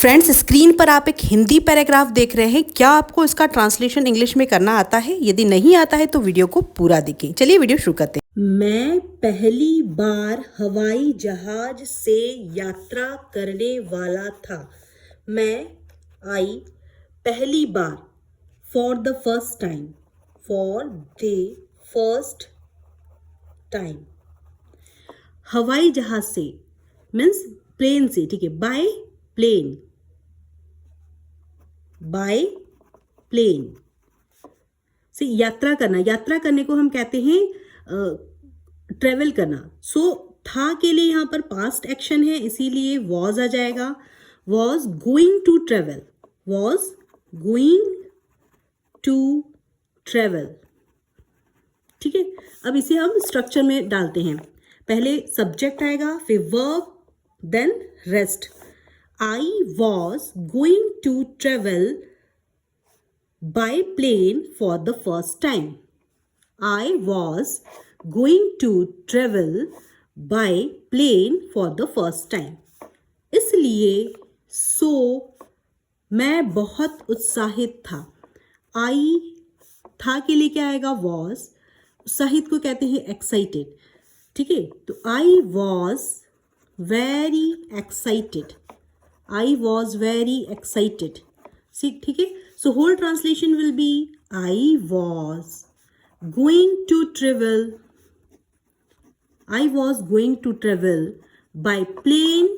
Friends, screen पर आप एक हिंदी पैराग्राफ देख रहे हैं। क्या आपको इसका ट्रांसलेशन इंग्लिश में करना आता है? यदि नहीं आता है तो वीडियो को पूरा देखें। चलिए वीडियो शुरू करते हैं। मैं पहली बार हवाई जहाज से यात्रा करने वाला था। मैं आई पहली बार for the first time, for the first time. हवाई जहाज से मीन्स प्लेन से, ठीक है, बाय प्लेन, बाय प्लेन से यात्रा करना। यात्रा करने को हम कहते हैं ट्रेवल करना। सो था के लिए यहां पर पास्ट एक्शन है, इसीलिए वॉज आ जाएगा। Was going to travel, was going to travel, ठीक है। अब इसे हम स्ट्रक्चर में डालते हैं। पहले सब्जेक्ट आएगा, फिर verb, then rest. I was going to travel by plane for the first time. I was going to travel by plane for the first time. इसलिए मैं बहुत उत्साहित था। I था के लिए क्या आएगा? was। उत्साहित को कहते हैं एक्साइटेड, ठीक है। तो I was very excited. I was very excited. See, ठीक है। So whole translation will be I was going to travel. I was going to travel by plane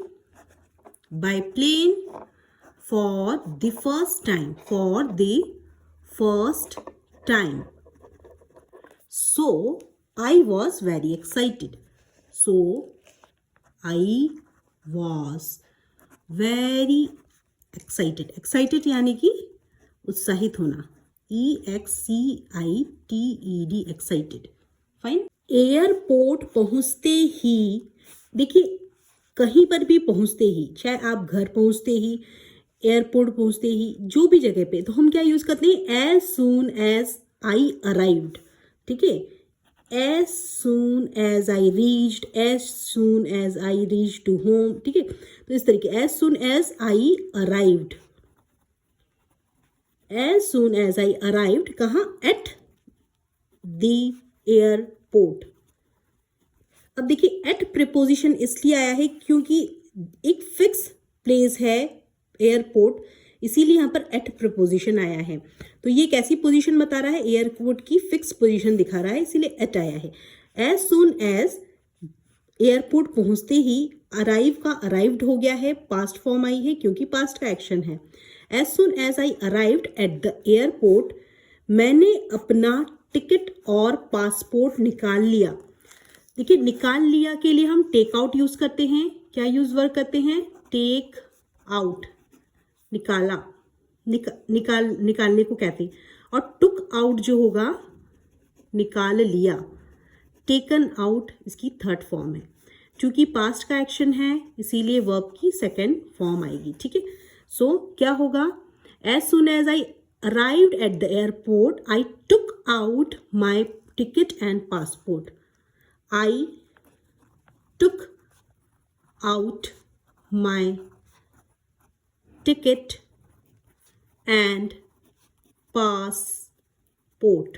for the first time. For the first time. So I was very excited. So I was very excited. Excited यानी कि उत्साहित होना, EXCITED, excited. Fine. Airport पहुंचते ही, देखिए कहीं पर भी पहुंचते ही, चाहे आप घर पहुंचते ही, एयरपोर्ट पहुंचते ही, जो भी जगह पे, तो हम क्या यूज करते हैं? As soon as I arrived, ठीक है। As soon as I reached, as soon as I reached to home, ठीक है। तो इस तरीके, as soon as I arrived, as soon as I arrived, कहाँ? At the airport। अब देखिए at प्रीपोजिशन इसलिए आया है क्योंकि एक फिक्स प्लेस है एयरपोर्ट, इसीलिए यहाँ पर एट प्रीपोजिशन आया है। तो ये कैसी पोजीशन बता रहा है? एयरपोर्ट की फिक्स पोजीशन दिखा रहा है, इसीलिए एट आया है। एज सून एज, एयरपोर्ट पहुंचते ही, अराइव का अराइव्ड हो गया है, पास्ट फॉर्म आई है क्योंकि पास्ट का एक्शन है। As soon as I arrived at the airport, मैंने अपना टिकट और पासपोर्ट निकाल लिया। देखिए, निकाल लिया के लिए हम टेक आउट यूज करते हैं। क्या यूज वर्क करते हैं? टेक आउट, निकाला, निकालने को कहते हैं। और टुक आउट जो होगा, निकाल लिया। टेकन आउट इसकी थर्ड फॉर्म है। चूंकि पास्ट का एक्शन है इसीलिए वर्ब की सेकंड फॉर्म आएगी, ठीक है। सो क्या होगा? As soon as I arrived at the airport, I took out my ticket and passport. I took out my ticket and passport.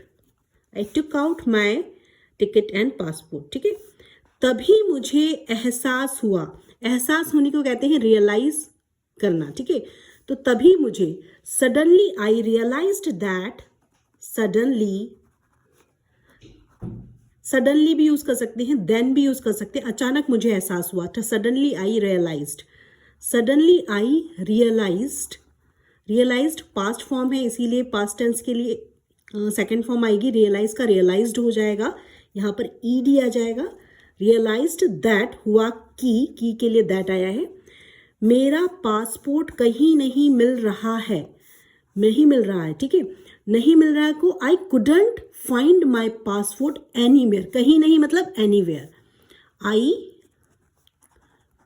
I took out my ticket and passport, ठीक है। तभी मुझे एहसास हुआ, एहसास होने को कहते हैं रियलाइज करना, ठीक है। तो तभी मुझे, suddenly I realised that, suddenly भी यूज कर सकते हैं, देन भी यूज कर सकते हैं। अचानक मुझे एहसास हुआ, तो suddenly I realised. Suddenly I realised past form है, इसीलिए पास्ट टेंस के लिए सेकंड फॉर्म आएगी। रियलाइज का रियलाइज्ड हो जाएगा, यहाँ पर ईडी आ जाएगा। रियलाइज्ड दैट हुआ, की के लिए दैट आया है। मेरा पासपोर्ट कहीं नहीं मिल रहा है, नहीं मिल रहा है, ठीक है। नहीं मिल रहा है को I couldn't find my passport anywhere. कहीं नहीं मतलब एनीवेयर। आई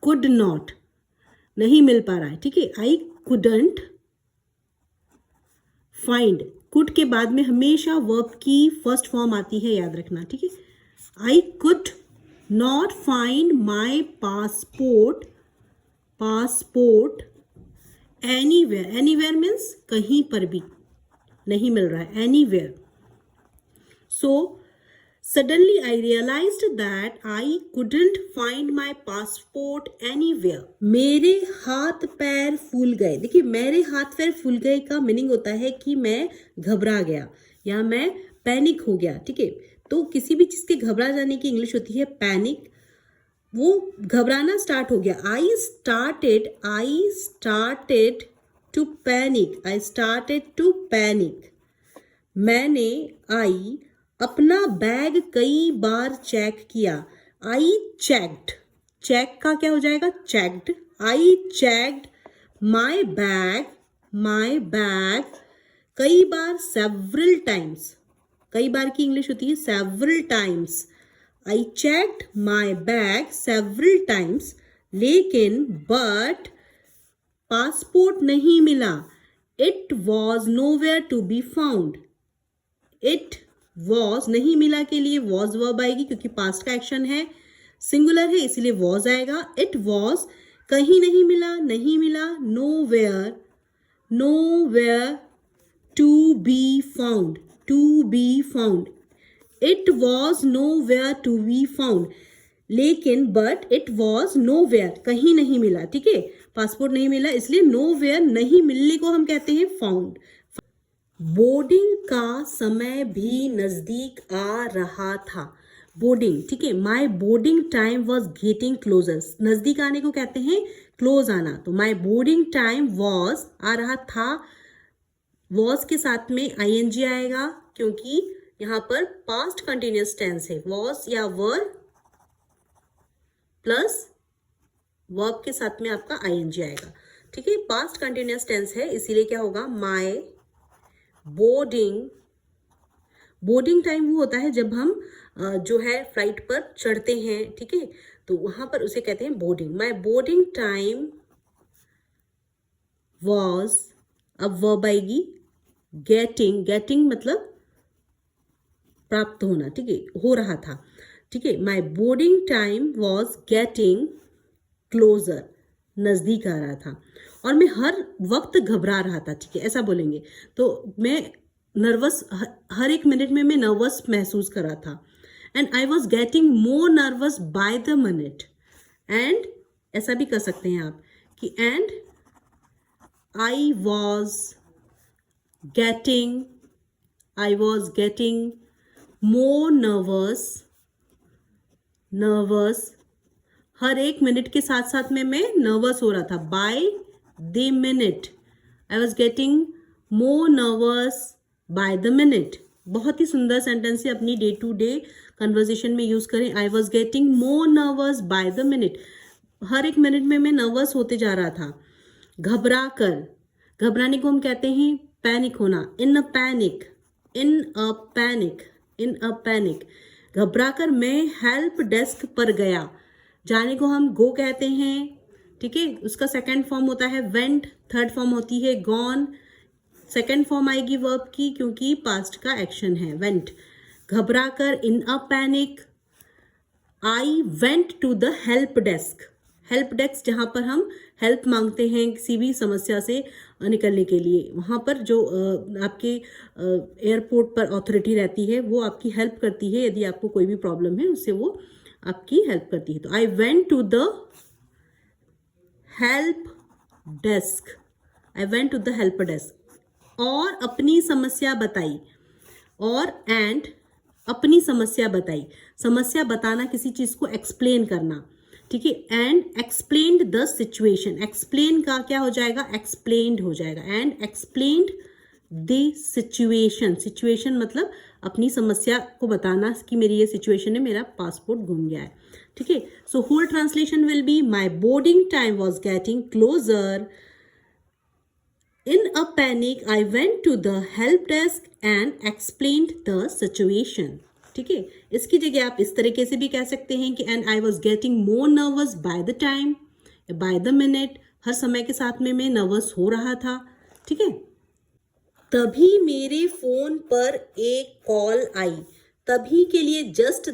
कुड नॉट, नहीं मिल पा रहा है, ठीक है। आई कुडंट फाइंड, कुड के बाद में हमेशा वर्ब की फर्स्ट फॉर्म आती है, याद रखना, ठीक है। I could not find my passport anywhere, anywhere means कहीं पर भी नहीं मिल रहा है, anywhere. So suddenly I realized that I couldn't find my passport anywhere. मेरे हाथ पैर फूल गए. देखिए, मेरे हाथ पैर फूल गए का मीनिंग होता है कि मैं घबरा गया या मैं पैनिक हो गया. ठीक है, तो किसी भी चीज के घबरा जाने की इंग्लिश होती है पैनिक. वो घबराना स्टार्ट हो गया. I started to panic. मैंने अपना बैग कई बार चेक किया. आई चेक्ड, चेक का क्या हो जाएगा, checked. I checked my bag कई बार, सेवरल टाइम्स. कई बार की इंग्लिश होती है several times. I checked my bag several times. लेकिन बट पासपोर्ट नहीं मिला. It was nowhere to be found. It was, नहीं मिला के लिए वॉज वर्ब आएगी क्योंकि पास्ट का एक्शन है, सिंगुलर है इसीलिए वॉज आएगा. इट वॉज, कहीं नहीं मिला, नहीं मिला. Nowhere to be found. It was nowhere to be found. लेकिन बट इट वॉज नोवेयर, कहीं नहीं मिला. ठीक है, पासपोर्ट नहीं मिला इसलिए नोवेयर, नहीं मिलने को हम कहते हैं फाउंड. बोर्डिंग का समय भी नजदीक आ रहा था. बोर्डिंग, ठीक है, my boarding time was getting closer. नजदीक आने को कहते हैं क्लोज आना. तो माई बोर्डिंग टाइम वॉज, आ रहा था, वॉज के साथ में आईएनजी आएगा क्योंकि यहां पर पास्ट कंटिन्यूअस टेंस है. वॉज या वर प्लस वर्ब के साथ में आपका आईएनजी आएगा. ठीक है, पास्ट कंटिन्यूअस टेंस है इसीलिए क्या होगा, माई बोर्डिंग टाइम वो होता है जब हम जो है फ्लाइट पर चढ़ते हैं. ठीक है, तो वहां पर उसे कहते हैं boarding. My boarding time was, अब वर्ब आएगी गेटिंग मतलब प्राप्त होना. ठीक है, हो रहा था. ठीक है, my boarding time was getting closer, नजदीक आ रहा था. और मैं हर वक्त घबरा रहा था. ठीक है, ऐसा बोलेंगे. तो मैं नर्वस, हर एक मिनट में मैं नर्वस महसूस कर रहा था. And I was getting more nervous by the minute. And ऐसा भी कर सकते हैं आप कि and I was getting more nervous. हर एक मिनट के साथ साथ में मैं नर्वस हो रहा था. By the minute I was getting more nervous by the minute. बहुत ही सुंदर सेंटेंस है, अपनी डे टू डे कन्वर्जेशन में यूज करें. I was getting more nervous by the minute. हर एक मिनट में मैं नर्वस होते जा रहा था. घबरा कर, घबराने को हम कहते हैं पैनिक होना. इन अ पैनिक. घबरा कर मैं हेल्प डेस्क पर गया. जाने को हम गो कहते हैं. ठीक है, उसका सेकंड फॉर्म होता है वेंट, थर्ड फॉर्म होती है गॉन. सेकंड फॉर्म आएगी वर्ब की क्योंकि पास्ट का एक्शन है वेंट. घबरा कर, in a panic. I went to the help desk. Help desk जहां पर हम हेल्प मांगते हैं किसी भी समस्या से निकलने के लिए, वहां पर जो आपके एयरपोर्ट पर अथॉरिटी रहती है वो आपकी हेल्प करती है. यदि आपको कोई भी प्रॉब्लम है उससे वो आपकी हेल्प करती है. तो I went to the help desk. और अपनी समस्या बताई. और एंड अपनी समस्या बताई. समस्या बताना, किसी चीज को एक्सप्लेन करना. ठीक है, and explained the situation. Explain का क्या हो जाएगा, एक्सप्लेन्ड हो जाएगा. एंड एक्सप्लेन्ड द सिचुएशन मतलब अपनी समस्या को बताना कि मेरी ये सिचुएशन है, मेरा पासपोर्ट गुम गया है. ठीक है, so whole translation will be my boarding time was getting closer. In a panic, I went to the help desk and explained the situation. ठीक है, इसकी जगह आप इस तरीके से भी कह सकते हैं कि and I was getting more nervous by the time, by the minute. हर समय के साथ में मैं नर्वस हो रहा था. ठीक है, तभी मेरे फोन पर एक कॉल आई. तभी के लिए जस्ट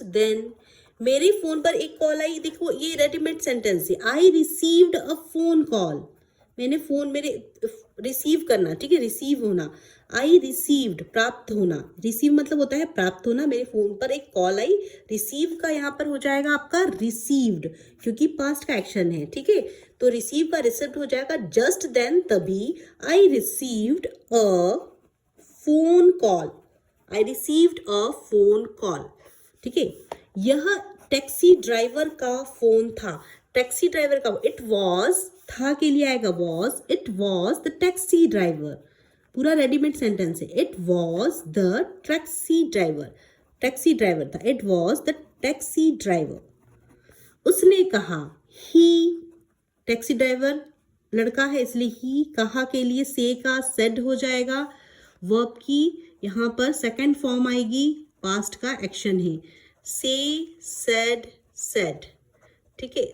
देन मेरे फोन पर एक कॉल आई, देखो ये रेडीमेड सेंटेंस है, आई रिसीव्ड अ फोन कॉल, मैंने फोन मेरे रिसीव करना, ठीक है, रिसीव होना, आई रिसीव्ड प्राप्त होना, रिसीव मतलब होता है प्राप्त होना, मेरे फोन पर एक कॉल आई, रिसीव का यहाँ पर हो जाएगा आपका रिसीव्ड, क्योंकि पास्ट का एक्शन है, ठीक है, तो रिसीव का रिसिप्ट हो जाएगा जस्ट देन, तभी, I received a phone call, I received a phone call, ठीक है। यह टैक्सी ड्राइवर का फोन था, टैक्सी ड्राइवर का, इट वॉज, था के लिए आएगा was, it was the taxi driver, पूरा रेडीमेड सेंटेंस है, it was the taxi driver, taxi driver था, it was the taxi driver. उसने कहा, ही, टैक्सी ड्राइवर लड़का है इसलिए ही, कहा के लिए से का सेड हो जाएगा, वर्ब की यहाँ पर सेकंड फॉर्म आएगी, पास्ट का एक्शन है, से, सेड, सेड, ठीक है,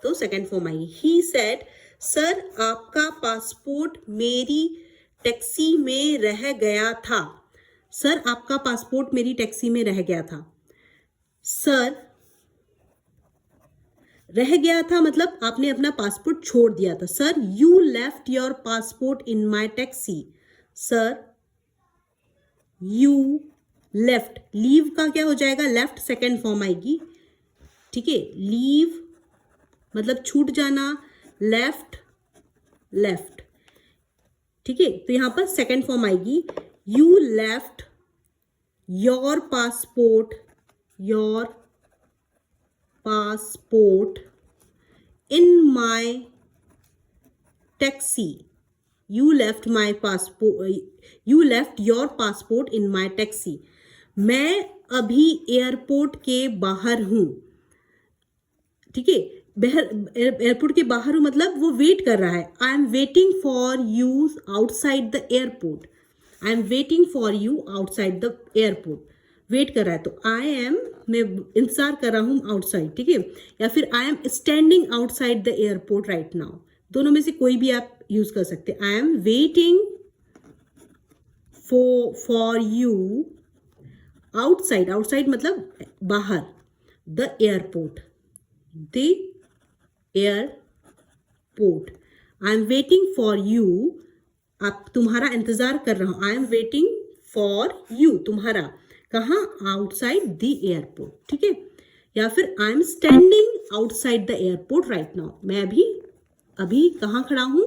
तो second form I, he said, sir आपका पासपोर्ट मेरी टैक्सी में रह गया था, सर आपका पासपोर्ट मेरी टैक्सी में रह गया था, सर रह गया था मतलब आपने अपना पासपोर्ट छोड़ दिया था, sir you left your passport in my taxi, sir you left, leave का क्या हो जाएगा, लेफ्ट सेकेंड फॉर्म आएगी, ठीक है, लीव मतलब छूट जाना, लेफ्ट, लेफ्ट, ठीक है, तो यहां पर सेकेंड फॉर्म आएगी, you left your passport, your passport in my taxi, you left my passport, you left your passport in my taxi, मैं अभी एयरपोर्ट के बाहर हूं, ठीक है, एयरपोर्ट के बाहर हूं मतलब वो वेट कर रहा है, I am waiting for you outside the airport, I am waiting for you outside the airport, wait कर रहा है, तो आई एम, मैं इंतजार कर रहा हूं आउटसाइड, ठीक है, या फिर I am standing outside the airport right now, दोनों में से कोई भी आप यूज कर सकते हैं, आई am waiting for you outside, outside मतलब बाहर, the airport, the airport, I am waiting for you, आप तुम्हारा इंतजार कर रहा हूं, आई एम वेटिंग फॉर यू, तुम्हारा, कहाँ, आउटसाइड द एयरपोर्ट, ठीक है, या फिर I am standing outside the airport right now, मैं अभी कहाँ खड़ा हूं,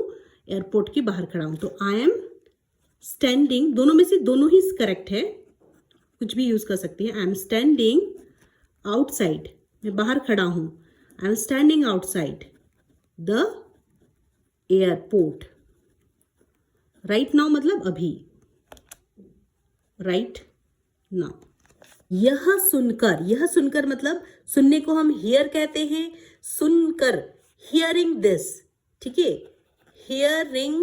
एयरपोर्ट के बाहर खड़ा हूं, तो आई एम स्टैंडिंग, दोनों में से दोनों ही करेक्ट है, कुछ भी यूज कर सकती है, आई एम स्टैंडिंग आउटसाइड, मैं बाहर खड़ा हूं, I am standing outside the airport right now मतलब अभी, राइट नाउ। यह सुनकर मतलब सुनने को हम हियर कहते हैं, सुनकर, हियरिंग दिस, ठीक है, हियरिंग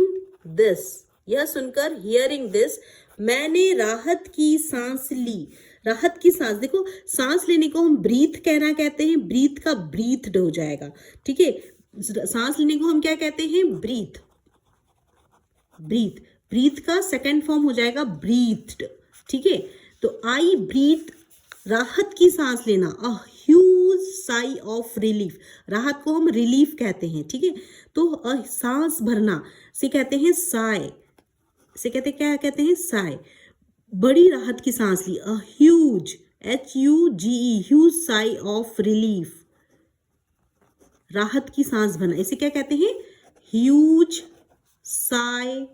दिस, यह सुनकर, हियरिंग दिस, मैंने राहत की सांस ली, राहत की सांस, देखो सांस लेने को हम ब्रीथ कहना कहते हैं, ब्रीथ का ब्रीथड हो जाएगा, ठीक है, सांस लेने को हम क्या कहते हैं, ब्रीथ, ब्रीथ, ब्रीथ का सेकेंड फॉर्म हो जाएगा ब्रीथड, ठीक है, तो आई ब्रीथ, राहत की सांस लेना, अ ह्यूज साई ऑफ रिलीफ, राहत को हम रिलीफ कहते हैं, ठीक है, तो सांस भरना से कहते हैं साय, से कहते क्या कहते हैं, साय, बड़ी राहत की सांस ली, a huge, HUGE, huge sigh of relief, राहत की सांस भरना, इसे क्या कहते हैं, ह्यूज साई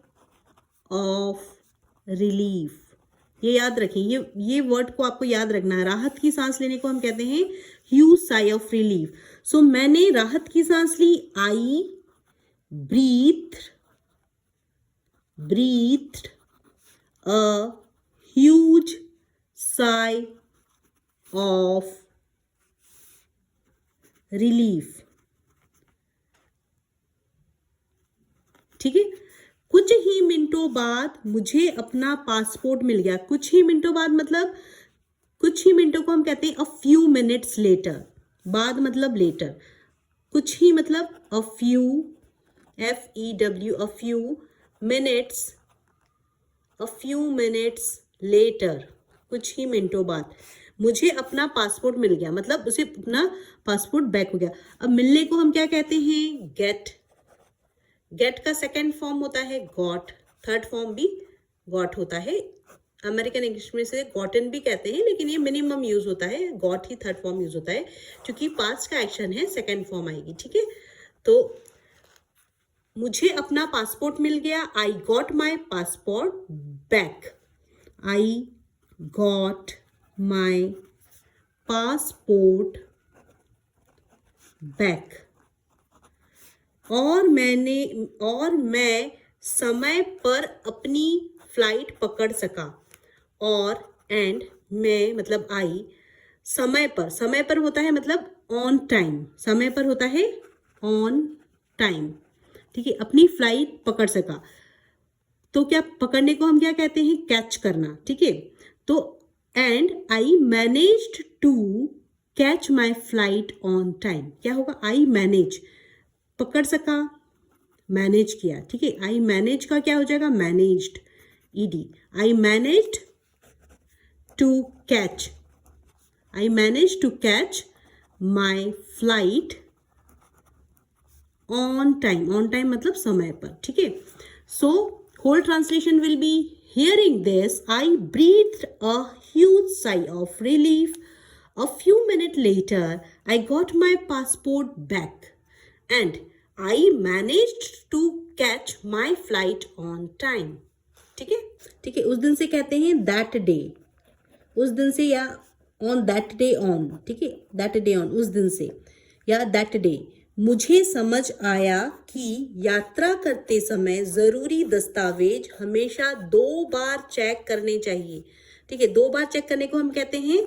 ऑफ रिलीफ, ये याद रखें, ये वर्ड को आपको याद रखना है, राहत की सांस लेने को हम कहते हैं ह्यूज साई ऑफ रिलीफ, सो मैंने राहत की सांस ली, आई breathed a huge sigh of relief, ठीक है, कुछ ही मिनटों बाद मुझे अपना पासपोर्ट मिल गया, कुछ ही मिनटों बाद मतलब कुछ ही मिनटों को हम कहते हैं अ फ्यू मिनट्स लेटर, बाद मतलब लेटर, कुछ ही मतलब a few, FEW, a few minutes, a few minutes later, कुछ ही मिनटों बाद मुझे अपना पासपोर्ट मिल गया, मतलब उसे अपना पासपोर्ट बैक हो गया। अब मिलने को हम क्या कहते हैं? गेट। गेट का सेकंड फॉर्म होता है गॉट, थर्ड फॉर्म भी गॉट होता है। अमेरिकन इंग्लिश में से गॉटन भी कहते हैं, लेकिन ये मिनिमम यूज होता है, गॉट ही थर्ड फॉर्म यूज होता है, क्योंकि पास्ट का एक्शन है, सेकंड फॉर्म आएगी। ठीक है, तो मुझे अपना पासपोर्ट मिल गया, I got my passport back. I got my passport back. और मैं समय पर अपनी फ्लाइट पकड़ सका। और एंड मैं मतलब आई समय पर होता है मतलब ऑन टाइम, समय पर होता है ऑन टाइम। ठीक है, अपनी फ्लाइट पकड़ सका। तो क्या पकड़ने को हम क्या कहते हैं? कैच करना। ठीक है, तो and I managed to catch my flight on time. क्या होगा? आई मैनेज, पकड़ सका, मैनेज किया। ठीक है, आई मैनेज का क्या हो जाएगा? Managed, ED. I managed to catch, I manage to catch my flight on time. On time मतलब समय पर। ठीक है, so whole translation will be, hearing this I breathed a huge sigh of relief. A few minutes later, I got my passport back and I managed to catch my flight on time. ठीक है, ठीक है, उस दिन से कहते हैं that day, उस दिन से, या on that day on. ठीक है, that day on, उस दिन से या that day. मुझे समझ आया कि यात्रा करते समय जरूरी दस्तावेज हमेशा 2 बार चेक करने चाहिए। ठीक है, 2 बार चेक करने को हम कहते हैं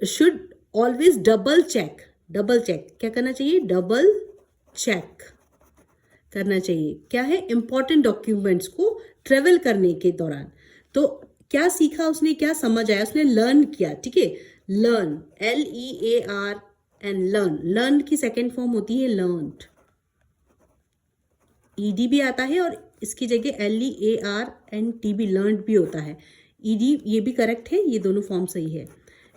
should always double check. Double check क्या करना चाहिए? डबल चेक करना चाहिए। क्या है? इंपॉर्टेंट डॉक्यूमेंट्स को ट्रेवल करने के दौरान। तो क्या सीखा उसने, क्या समझ आया? उसने लर्न किया। ठीक है, learn, LEAR and learn. Learn की सेकेंड फॉर्म होती है लर्नड, ED भी आता है और इसकी जगह LEARNT भी, लर्नड भी होता है। ED ये भी करेक्ट है, ये दोनों फॉर्म सही है।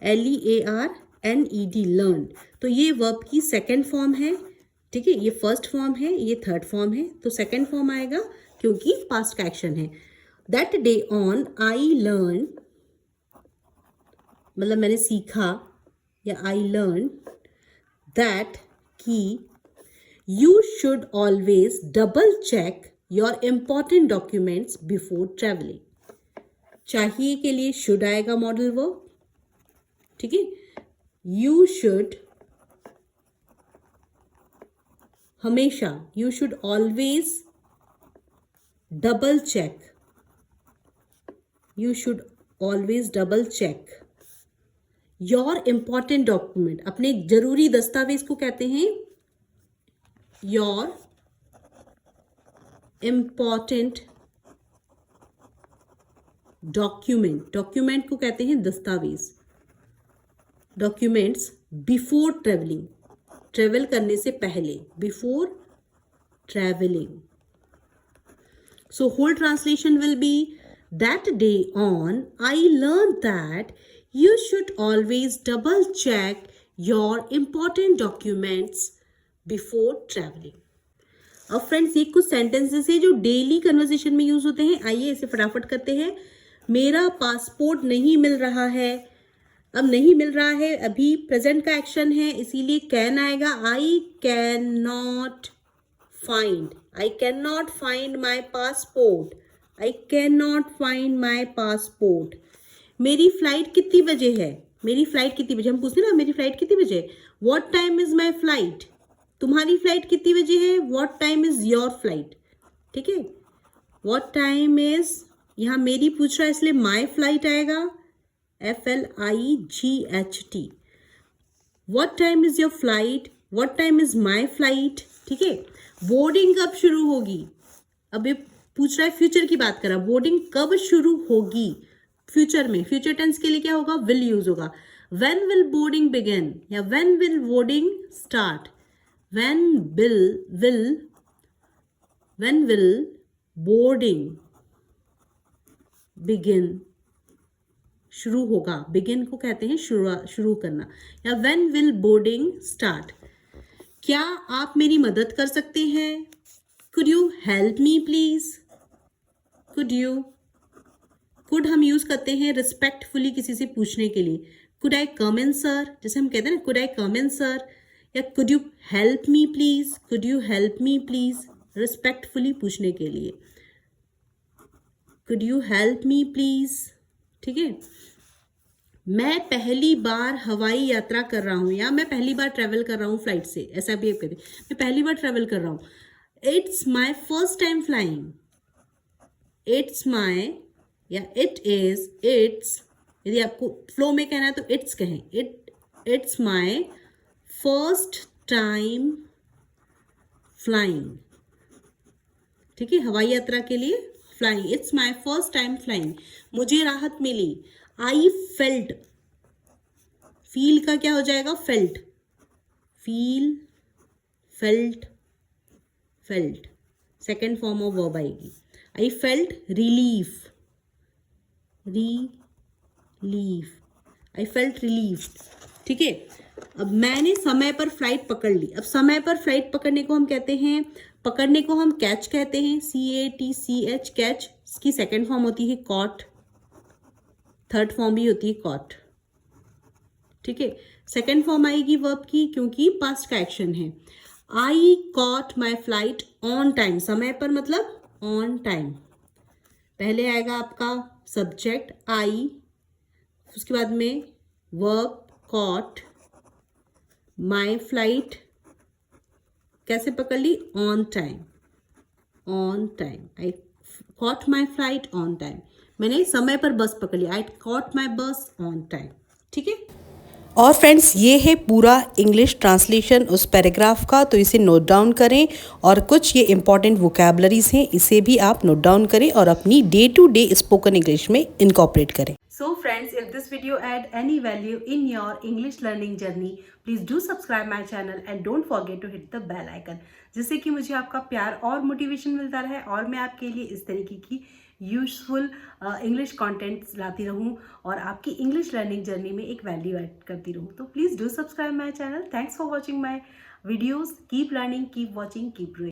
LEARNED, learn. तो ये वर्ब की सेकेंड फॉर्म है। ठीक है, ये फर्स्ट फॉर्म है, ये थर्ड फॉर्म है, तो सेकेंड फॉर्म आएगा क्योंकि पास्ट का एक्शन है। That day on I learn, मतलब मैंने सीखा, या आई लर्न दैट कि you should always double check your important documents before travelling. चाहिए के लिए शुड आएगा मॉडल वर्ब। ठीक है, यू शुड हमेशा, you should always double check, you should always double check your important document. अपने जरूरी दस्तावेज को कहते हैं योर इंपॉर्टेंट डॉक्यूमेंट। डॉक्यूमेंट को कहते हैं दस्तावेज, डॉक्यूमेंट्स बिफोर ट्रेवलिंग, ट्रेवल करने से पहले, before travelling. So whole translation will be that day on I learn that you should always double check your important documents before travelling. अब friends, ये कुछ सेंटेंसेस है जो डेली कन्वर्सेशन में use होते हैं। आइए इसे फटाफट करते हैं। मेरा पासपोर्ट नहीं मिल रहा है। अब नहीं मिल रहा है, अभी प्रेजेंट का एक्शन है, इसीलिए कैन आएगा। I can not find, I can not find my passport, I can not find my passport. मेरी फ्लाइट कितनी बजे है? मेरी फ्लाइट कितनी बजे, हम पूछते ना मेरी फ्लाइट कितनी बजे। What time is my flight? तुम्हारी फ्लाइट कितनी बजे है? What time is your flight? ठीक है, व्हाट टाइम इज, यहां मेरी पूछ रहा है इसलिए माई फ्लाइट आएगा, FLIGHT। What time is your flight? What time is my flight? ठीक है, बोर्डिंग कब शुरू होगी? अब ये पूछ रहा है, फ्यूचर की बात कर रहा है, बोर्डिंग कब शुरू होगी? फ्यूचर में, फ्यूचर टेंस के लिए क्या होगा? विल यूज होगा। व्हेन विल बोर्डिंग बिगिन, या when will boarding start? When will boarding begin? शुरू होगा, बिगिन को कहते हैं शुरू करना। या व्हेन विल बोर्डिंग स्टार्ट, क्या आप मेरी मदद कर सकते हैं? Could you help me please, could हम यूज करते हैं रिस्पेक्टफुली किसी से पूछने के लिए, could I come in sir, जैसे हम कहते हैं ना could I come in sir, या could you help me please, respectfully पूछने के लिए, could you help me please. ठीक है, मैं पहली बार हवाई यात्रा कर रहा हूँ, या मैं पहली बार ट्रेवल कर रहा हूँ फ्लाइट से, ऐसा भी आप कहते हैं, मैं पहली बार ट्रेवल कर रहा हूँ। It's my first time flying, it's my या इट इज, इट्स, यदि आपको फ्लो में कहना है तो इट्स कहें, it's my first time flying. ठीक है, हवाई यात्रा के लिए flying, it's my first time flying, मुझे राहत मिली। आई फेल्ट, फील का क्या हो जाएगा? Felt, feel, felt, second form of verb आएगी। I felt relief, I felt relief. ठीक है, अब मैंने समय पर फ्लाइट पकड़ ली। अब समय पर फ्लाइट पकड़ने को हम कहते हैं, पकड़ने को हम कैच कहते हैं, CATCH, कैच। इसकी सेकेंड फॉर्म होती है कॉट, थर्ड फॉर्म भी होती है कॉट। ठीक है, सेकेंड फॉर्म आएगी वर्ब की क्योंकि पास्ट का एक्शन है। आई caught my flight on time, समय पर मतलब ऑन टाइम। पहले आएगा आपका सब्जेक्ट आई, उसके बाद में वर्ब कॉट, माई फ्लाइट कैसे पकड़ ली? On time, I caught my flight on time, मैंने समय पर बस पकड़ ली, आई कॉट माई बस ऑन टाइम। ठीक है, और फ्रेंड्स ये है पूरा इंग्लिश ट्रांसलेशन उस पैराग्राफ का, तो इसे नोट डाउन करें और कुछ ये इंपॉर्टेंट वोकैबुलरीज हैं इसे भी आप नोट डाउन करें और अपनी day to day spoken English में इनकॉर्पोरेट करें। So friends, if this video add any value in your English learning journey, please do subscribe my channel and don't forget to hit the bell icon, जिससे कि मुझे आपका प्यार और motivation मिलता रहे और मैं आपके लिए इस तरीके की यूजफुल इंग्लिश कंटेंट लाती रहूं और आपकी इंग्लिश लर्निंग जर्नी में एक वैल्यू ऐड करती रहूं। तो please do subscribe my channel. Thanks for watching my videos. Keep learning, keep watching, keep growing.